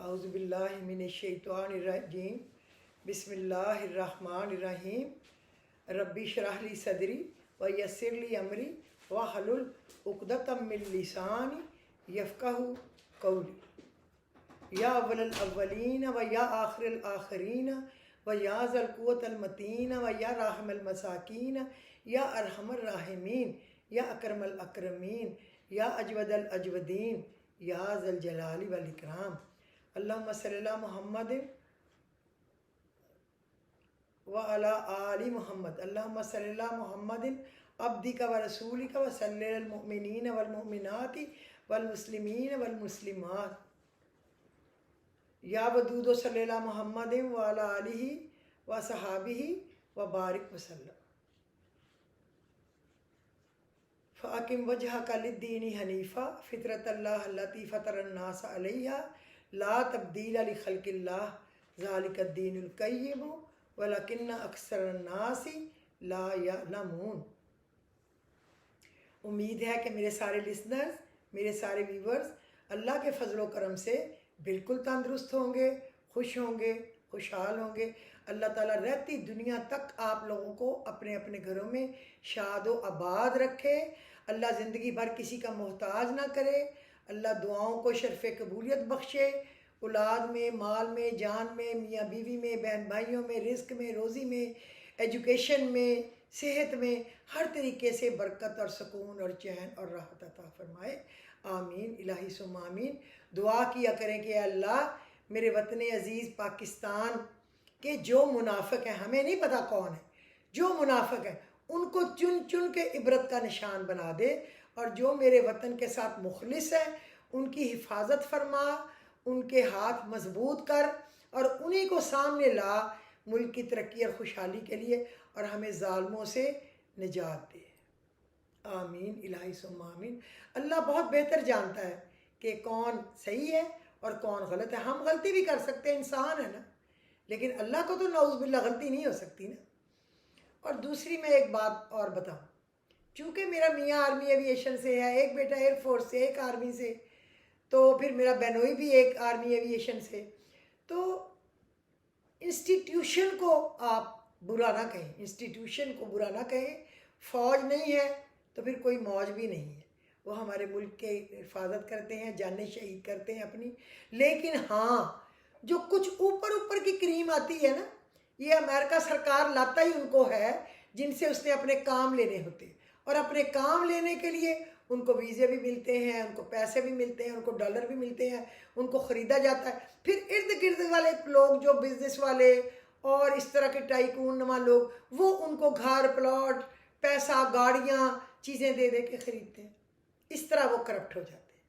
اعوذ باللہ من الشیطان الرجیم بسم اللہ الرحمن الرحیم ربی اشرح لی صدری ویسر لی امری واحلل عقدۃ من لسانی یفقہوا قولی یا اول الاولین و یا آخر الآخرین و یا ذا القوۃ المتین و یا راحم المساکین یا ارحم الراحمین یا اکرم الاکرمین یا اجود الاجودین یا ذا الجلال والاکرام اللہم صلی اللہ محمد وعلی آل محمد اللہم صلی اللہ محمد عبدک و رسولک و صلی علی المؤمنین والمؤمنات والمسلمین والمسلمات یا ودود صلی اللہ محمد وعلی آلہ و صحابہ و بارک وسلم فَأَقِمْ وَجْهَكَ لِلدِّينِ حَنِيفًا فِطْرَتَ اللَّهِ الَّتِي فَطَرَ النَّاسَ عَلَيْهَا لا تبدیل لخلق اللہ ذالک الدین القیم ولکن اکثر الناس لا یعلمون۔ امید ہے کہ میرے سارے لسنرز، میرے سارے ویورز اللہ کے فضل و کرم سے بالکل تندرست ہوں گے، خوش ہوں گے، خوشحال ہوں گے۔ اللہ تعالیٰ رہتی دنیا تک آپ لوگوں کو اپنے اپنے گھروں میں شاد و آباد رکھے۔ اللہ زندگی بھر کسی کا محتاج نہ کرے۔ اللہ دعاؤں کو شرف قبولیت بخشے، اولاد میں، مال میں، جان میں، میاں بیوی میں، بہن بھائیوں میں، رزق میں، روزی میں، ایجوکیشن میں، صحت میں، ہر طریقے سے برکت اور سکون اور چین اور راحت عطا فرمائے۔ آمین الہی ثم آمین۔ دعا کیا کریں کہ اے اللہ میرے وطن عزیز پاکستان کے جو منافق ہیں، ہمیں نہیں پتہ کون ہے، جو منافق ہیں ان کو چن چن کے عبرت کا نشان بنا دے، اور جو میرے وطن کے ساتھ مخلص ہیں ان کی حفاظت فرما، ان کے ہاتھ مضبوط کر اور انہی کو سامنے لا ملک کی ترقی اور خوشحالی کے لیے، اور ہمیں ظالموں سے نجات دے۔ آمین الہی ثم آمین۔ اللہ بہت بہتر جانتا ہے کہ کون صحیح ہے اور کون غلط ہے۔ ہم غلطی بھی کر سکتے ہیں، انسان ہے نا، لیکن اللہ کو تو نعوذ باللہ غلطی نہیں ہو سکتی نا۔ اور دوسری میں ایک بات اور بتاؤں، چونکہ میرا میاں آرمی ایویشن سے ہے، ایک بیٹا ایئر فورس سے، ایک آرمی سے، تو پھر میرا بہنوئی بھی ایک آرمی ایویشن سے، تو انسٹیٹیوشن کو آپ برا نہ کہیں، انسٹیٹیوشن کو برا نہ کہیں۔ فوج نہیں ہے تو پھر کوئی موج بھی نہیں ہے، وہ ہمارے ملک کے حفاظت کرتے ہیں، جانیں شہید کرتے ہیں اپنی۔ لیکن ہاں جو کچھ اوپر اوپر کی کریم آتی ہے نا، یہ امریکہ سرکار لاتا ہی ان کو ہے جن سے اس نے اپنے کام لینے ہوتے ہیں، اور اپنے کام لینے کے لیے ان کو ویزے بھی ملتے ہیں، ان کو پیسے بھی ملتے ہیں، ان کو ڈالر بھی ملتے ہیں، ان کو خریدا جاتا ہے۔ پھر ارد گرد والے لوگ جو بزنس والے اور اس طرح کے ٹائکون نما لوگ، وہ ان کو گھر، پلاٹ، پیسہ، گاڑیاں، چیزیں دے دے کے خریدتے ہیں۔ اس طرح وہ کرپٹ ہو جاتے ہیں۔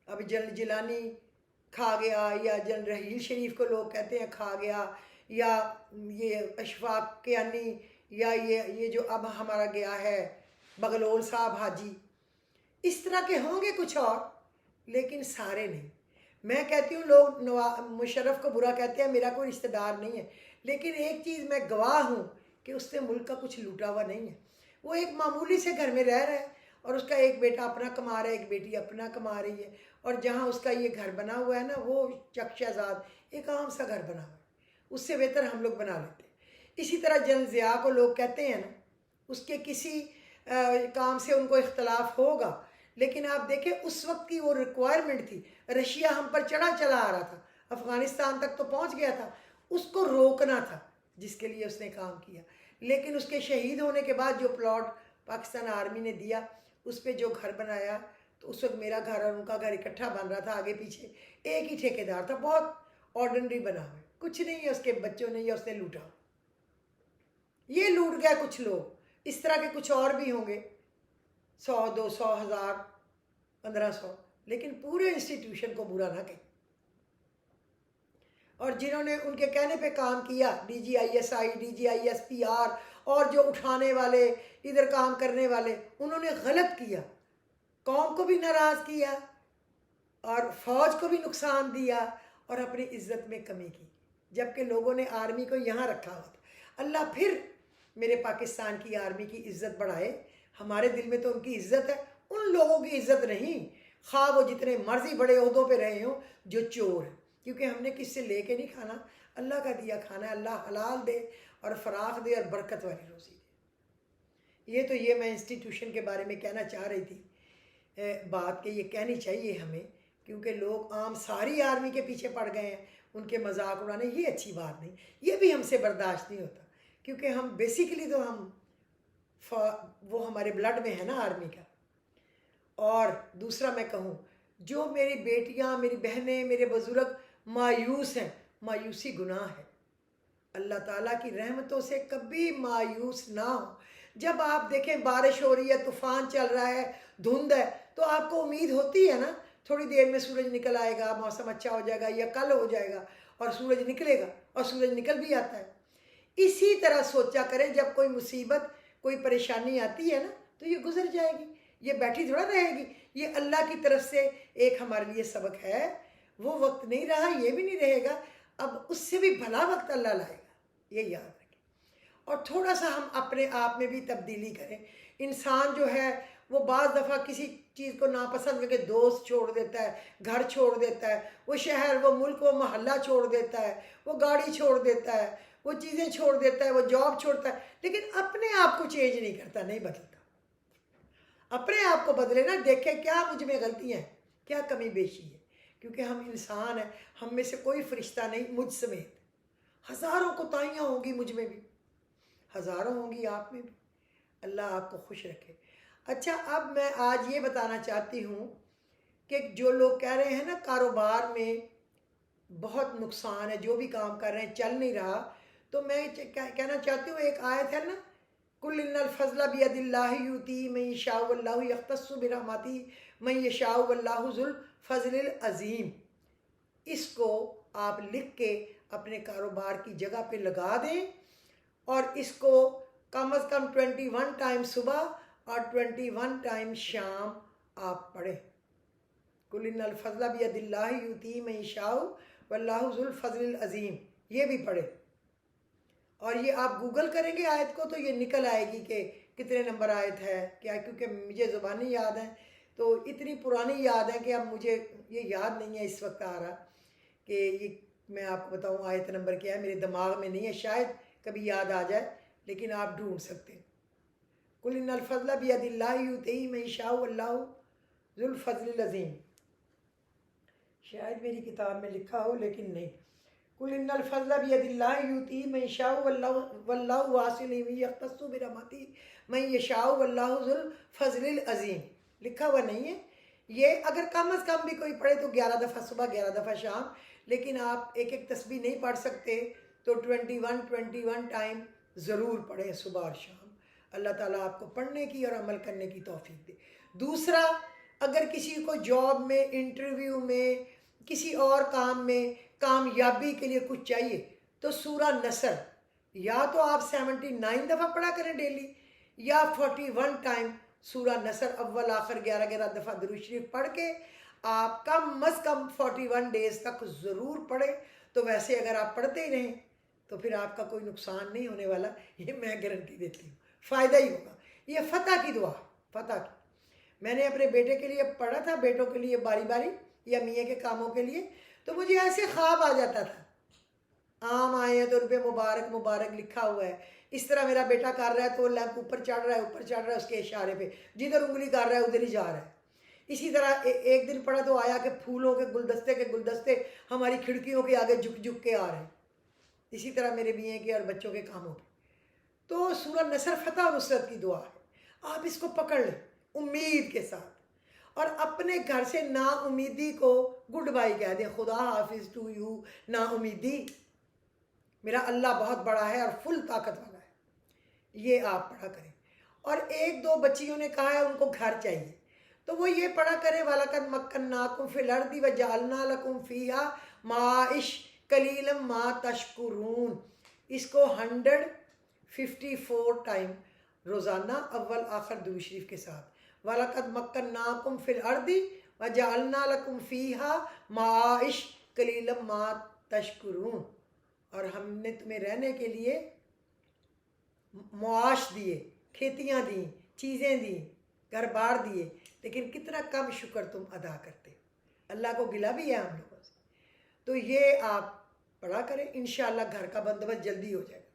اب جنرل جیلانی کھا گیا، یا جنرل رحیل شریف کو لوگ کہتے ہیں کھا گیا، یا یہ اشفاق کیانی، یا یہ جو اب ہمارا گیا ہے بغلول صاحب حاجی، اس طرح کے ہوں گے کچھ اور، لیکن سارے نہیں۔ میں کہتی ہوں لوگ مشرف کو برا کہتے ہیں، میرا کوئی رشتہ دار نہیں ہے، لیکن ایک چیز میں گواہ ہوں کہ اس نے ملک کا کچھ لوٹا ہوا نہیں ہے۔ وہ ایک معمولی سے گھر میں رہ رہا ہے، اور اس کا ایک بیٹا اپنا کما رہا ہے، ایک بیٹی اپنا کما رہی ہے، اور جہاں اس کا یہ گھر بنا ہوا ہے نا، وہ چک شہزاد ایک عام سا گھر بنا ہوا ہے، اس سے بہتر ہم لوگ بنا لیتے ہیں۔ اسی طرح جنرل ضیاء کو لوگ کہتے ہیں نا، اس کے کسی کام سے ان کو اختلاف ہوگا، لیکن آپ دیکھیں اس وقت کی وہ ریکوائرمنٹ تھی، رشیا ہم پر چلا آ رہا تھا، افغانستان تک تو پہنچ گیا تھا، اس کو روکنا تھا، جس کے لیے اس نے کام کیا۔ لیکن اس کے شہید ہونے کے بعد جو پلاٹ پاکستان آرمی نے دیا، اس پہ جو گھر بنایا، تو اس وقت میرا گھر اور ان کا گھر اکٹھا بن رہا تھا، آگے پیچھے ایک ہی ٹھیکیدار تھا، بہت آرڈنری بنا ہوا ہے، کچھ نہیں ہے اس کے بچوں نے یا اس نے لوٹا۔ یہ لوٹ گیا کچھ لوگ، اس طرح کے کچھ اور بھی ہوں گے، 100، 200، 1000، 1500، لیکن پورے انسٹیٹیوشن کو برا نہ کہیں۔ اور جنہوں نے ان کے کہنے پہ کام کیا، D G I S I, D G I S P R, اور جو اٹھانے والے، ادھر کام کرنے والے، انہوں نے غلط کیا، قوم کو بھی ناراض کیا اور فوج کو بھی نقصان دیا اور اپنی عزت میں کمی کی، جبکہ لوگوں نے آرمی کو یہاں رکھا ہوا تھا۔ اللہ پھر میرے پاکستان کی آرمی کی عزت بڑھائے، ہمارے دل میں تو ان کی عزت ہے، ان لوگوں کی عزت نہیں۔ خواہ وہ جتنے مرضی بڑے عہدوں پہ رہے ہوں، جو چور ہیں، کیونکہ ہم نے کس سے لے کے نہیں کھانا، اللہ کا دیا کھانا ہے۔ اللہ حلال دے اور فراخ دے اور برکت والی روزی دے۔ یہ میں انسٹیٹیوشن کے بارے میں کہنا چاہ رہی تھی، بات کہ یہ کہنی چاہیے ہمیں، کیونکہ لوگ عام ساری آرمی کے پیچھے پڑ گئے ہیں، ان کے مذاق اڑانے، یہ اچھی بات نہیں، یہ بھی ہم سے برداشت نہیں ہوتا، کیونکہ ہم بیسیکلی تو وہ ہمارے بلڈ میں ہے نا آرمی کا۔ اور دوسرا میں کہوں، جو میری بیٹیاں، میری بہنیں، میرے بزرگ مایوس ہیں، مایوسی گناہ ہے۔ اللہ تعالیٰ کی رحمتوں سے کبھی مایوس نہ ہو۔ جب آپ دیکھیں بارش ہو رہی ہے، طوفان چل رہا ہے، دھند ہے، تو آپ کو امید ہوتی ہے نا تھوڑی دیر میں سورج نکل آئے گا، موسم اچھا ہو جائے گا، یا کل ہو جائے گا اور سورج نکلے گا، اور سورج نکل بھی آتا ہے۔ اسی طرح سوچا کریں، جب کوئی مصیبت، کوئی پریشانی آتی ہے نا، تو یہ گزر جائے گی، یہ بیٹھی تھوڑا رہے گی، یہ اللہ کی طرف سے ایک ہمارے لیے سبق ہے۔ وہ وقت نہیں رہا، یہ بھی نہیں رہے گا، اب اس سے بھی بھلا وقت اللہ لائے گا، یہ یاد رکھیں۔ اور تھوڑا سا ہم اپنے آپ میں بھی تبدیلی کریں۔ انسان جو ہے وہ بعض دفعہ کسی چیز کو ناپسند کر کے دوست چھوڑ دیتا ہے، گھر چھوڑ دیتا ہے، وہ شہر، وہ ملک، وہ محلہ چھوڑ دیتا ہے، وہ گاڑی چھوڑ دیتا ہے، وہ چیزیں چھوڑ دیتا ہے، وہ جاب چھوڑتا ہے، لیکن اپنے آپ کو چینج نہیں کرتا، نہیں بدلتا۔ اپنے آپ کو بدلے نا، دیکھیں کیا مجھ میں غلطیاں ہیں، کیا کمی بیشی ہے، کیونکہ ہم انسان ہیں، ہم میں سے کوئی فرشتہ نہیں، مجھ سمیت ہزاروں کوتاہیاں ہوں گی، مجھ میں بھی ہزاروں ہوں گی، آپ میں بھی۔ اللہ آپ کو خوش رکھے۔ اچھا، اب میں آج یہ بتانا چاہتی ہوں کہ جو لوگ کہہ رہے ہیں نا کاروبار میں بہت نقصان ہے، جو بھی کام کر رہے ہیں چل نہیں رہا، تو میں کہنا چاہتی ہوں، ایک آیت ہے نا، قل ان الفضل بید اللہ یؤتی من یشاء واللہ یختص برحمتہ من یشاء واللہ ذو الفضل العظیم، اس کو آپ لکھ کے اپنے کاروبار کی جگہ پہ لگا دیں، اور اس کو کم از کم 21 ٹائم صبح اور 21 ٹائم شام آپ پڑھیں۔ قل ان الفضل بید اللہ یؤتی من یشاء واللہ ذو الفضل العظیم، یہ بھی پڑھیں۔ اور یہ آپ گوگل کریں گے آیت کو تو یہ نکل آئے گی کہ کتنے نمبر آیت ہے کیا، کیونکہ مجھے زبانی یاد ہے، تو اتنی پرانی یاد ہے کہ اب مجھے یہ یاد نہیں ہے اس وقت آ رہا کہ یہ میں آپ کو بتاؤں آیت نمبر کیا ہے، میرے دماغ میں نہیں ہے، شاید کبھی یاد آ جائے، لیکن آپ ڈھونڈ سکتے ہیں۔ قل ان الفضل بید اللہ یؤتی من یشاء واللہ ذو الفضل العظیم، شاید میری کتاب میں لکھا ہو لیکن نہیں۔ قل ان الفضل بید اللہ یؤتی من یشاء واللہ واسع علیم یختص برحمتہ من یشاء واللہ ذو الفضل العظیم، لکھا ہوا نہیں ہے۔ یہ اگر کم از کم بھی کوئی پڑھے تو 11 دفعہ صبح، 11 دفعہ شام، لیکن آپ ایک ایک تسبیح نہیں پڑھ سکتے تو 21 ٹائم ضرور پڑھیں صبح اور شام۔ اللہ تعالیٰ آپ کو پڑھنے کی اور عمل کرنے کی توفیق دے۔ دوسرا، اگر کسی کو جاب میں، انٹرویو میں، کسی اور کام میں کامیابی کے لیے کچھ چاہیے تو سورہ نصر یا تو آپ 79 دفعہ پڑھا کریں ڈیلی، یا 41 ٹائم سورہ نصر اول آخر 11 دفعہ درود شریف پڑھ کے آپ کم از کم 41 ڈیز تک ضرور پڑھیں۔ تو ویسے اگر آپ پڑھتے ہی رہیں تو پھر آپ کا کوئی نقصان نہیں ہونے والا، یہ میں گارنٹی دیتی ہوں، فائدہ ہی ہوگا۔ یہ فتح کی دعا، فتح کی۔ میں نے اپنے بیٹے کے لیے پڑھا تھا، بیٹوں کے لیے باری باری یا میاں کے کاموں کے لیے، تو مجھے ایسے خواب آ جاتا تھا، آم آئے ہیں تو ان پہ مبارک مبارک لکھا ہوا ہے، اس طرح میرا بیٹا کر رہا ہے تو لیمپ اوپر چڑھ رہا ہے، اوپر چڑھ رہا ہے اس کے اشارے پہ، جدھر انگلی کر رہا ہے ادھر ہی جا رہا ہے۔ اسی طرح ایک دن پڑھا تو آیا کہ پھولوں کے گلدستے ہماری کھڑکیوں کے آگے جھک جھک کے آ رہے ہیں، اسی طرح میرے میاں کے اور بچوں کے کاموں پہ۔ تو سورہ نصر فتح و نصرت کی دعا ہے، آپ اس کو پکڑ لیں امید کے ساتھ، اور اپنے گھر سے نا امیدی کو گڈ بائی کہہ دیں، خدا حافظ ٹو یو نا امیدی، میرا اللہ بہت بڑا ہے اور فل طاقت والا ہے، یہ آپ پڑھا کریں۔ اور ایک دو بچیوں نے کہا ہے ان کو گھر چاہیے، تو وہ یہ پڑھا کریں وَلَقَدْ مَكَّنَّاكُمْ فِي الْأَرْضِ وَجَعَلْنَا لَكُمْ فِيهَا مَعَائِشَ قَلِيلًا مَا تَشْكُرُونَ، اس کو 154 ٹائم روزانہ اول آخر درود شریف کے ساتھ، وَلَقَدْ مَكَّنَّاكُمْ فِي الْأَرْضِ وَجَعَلْنَا لَكُمْ فِيهَا مَعَائِشَ قَلِيلًا مَا تَشْكُرُونَ، اور ہم نے تمہیں رہنے کے لیے معاش دیے، کھیتیاں دیں، چیزیں دیں، گھر بار دیے، لیکن کتنا کم شکر تم ادا کرتے ہو. اللہ کو گلہ بھی ہے ہم لوگوں سے. تو یہ آپ پڑھا کریں، انشاءاللہ گھر کا بندوبست جلدی ہو جائے گا.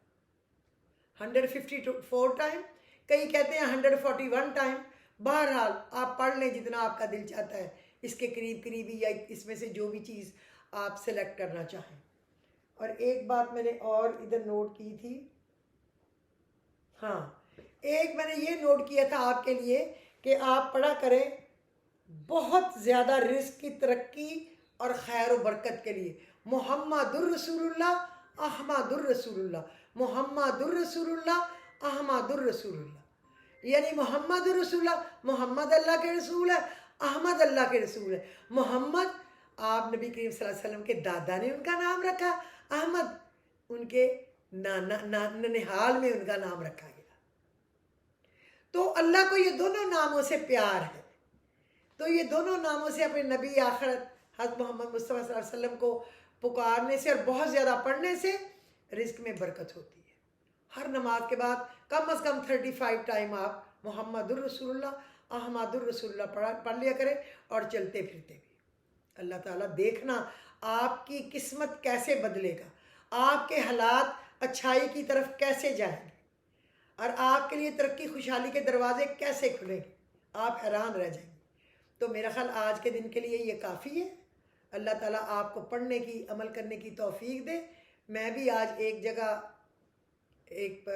154 ٹائم، کئی کہتے ہیں 141 ٹائم. بہرحال آپ پڑھ لیں جتنا آپ کا دل چاہتا ہے، اس کے قریب قریبی یا اس میں سے جو بھی چیز آپ سلیکٹ کرنا چاہیں. اور ایک بات میں نے اور ادھر نوٹ کی تھی، ہاں ایک میں نے یہ نوٹ کیا تھا آپ کے لیے کہ آپ پڑھا کریں بہت زیادہ رزق کی ترقی اور خیر و برکت کے لیے محمد الرسول اللہ احمد الرسول اللہ، محمد الرسول اللہ احمد الرسول اللہ. یعنی محمد الرسول اللہ، محمد اللہ کے رسول ہے، احمد اللہ کے رسول ہے. محمد آپ نبی کریم صلی اللہ علیہ وسلم کے دادا نے ان کا نام رکھا، احمد ان کے ننہال میں ان کا نام رکھا گیا. تو اللہ کو یہ دونوں ناموں سے پیار ہے، تو یہ دونوں ناموں سے اپنے نبی آخرت حضرت محمد مصطفیٰ صلی اللہ علیہ وسلم کو پکارنے سے اور بہت زیادہ پڑھنے سے رزق میں برکت ہوتی ہے. ہر نماز کے بعد کم از کم 35 ٹائم آپ محمد الرسول اللہ احمد الرسول اللہ پڑھ لیا کریں اور چلتے پھرتے بھی. اللہ تعالیٰ دیکھنا آپ کی قسمت کیسے بدلے گا، آپ کے حالات اچھائی کی طرف کیسے جائیں گے اور آپ کے لیے ترقی خوشحالی کے دروازے کیسے کھلیں گے، آپ حیران رہ جائیں گے. تو میرا خیال آج کے دن کے لیے یہ کافی ہے. اللہ تعالیٰ آپ کو پڑھنے کی عمل کرنے کی توفیق دے. میں بھی آج ایک جگہ ایک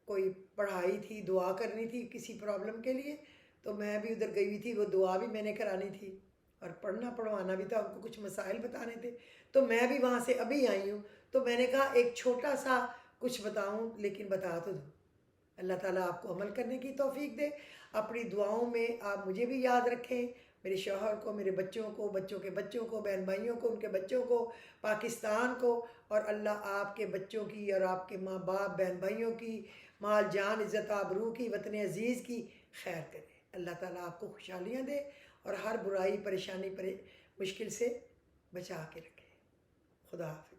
کوئی پڑھائی تھی، دعا کرنی تھی کسی پرابلم کے لیے، تو میں بھی ادھر گئی ہوئی تھی. وہ دعا بھی میں نے کرانی تھی اور پڑھنا پڑھوانا بھی تھا، ان کو کچھ مسائل بتانے تھے. تو میں بھی وہاں سے ابھی آئی ہوں، تو میں نے کہا ایک چھوٹا سا کچھ بتاؤں لیکن بتا تو دوں. اللہ تعالیٰ آپ کو عمل کرنے کی توفیق دے. اپنی دعاؤں میں آپ مجھے بھی یاد رکھیں، میرے شوہر کو، میرے بچوں کو، بچوں کے بچوں کو، بہن بھائیوں کو، ان کے بچوں کو، پاکستان کو. اور اللہ آپ کے بچوں کی اور آپ کے ماں باپ بہن بھائیوں کی، مال جان عزت آبرو کی، وطن عزیز کی خیر کرے. اللہ تعالیٰ آپ کو خوشحالیاں دے اور ہر برائی پریشانی مشکل سے بچا کے رکھے. خدا حافظ.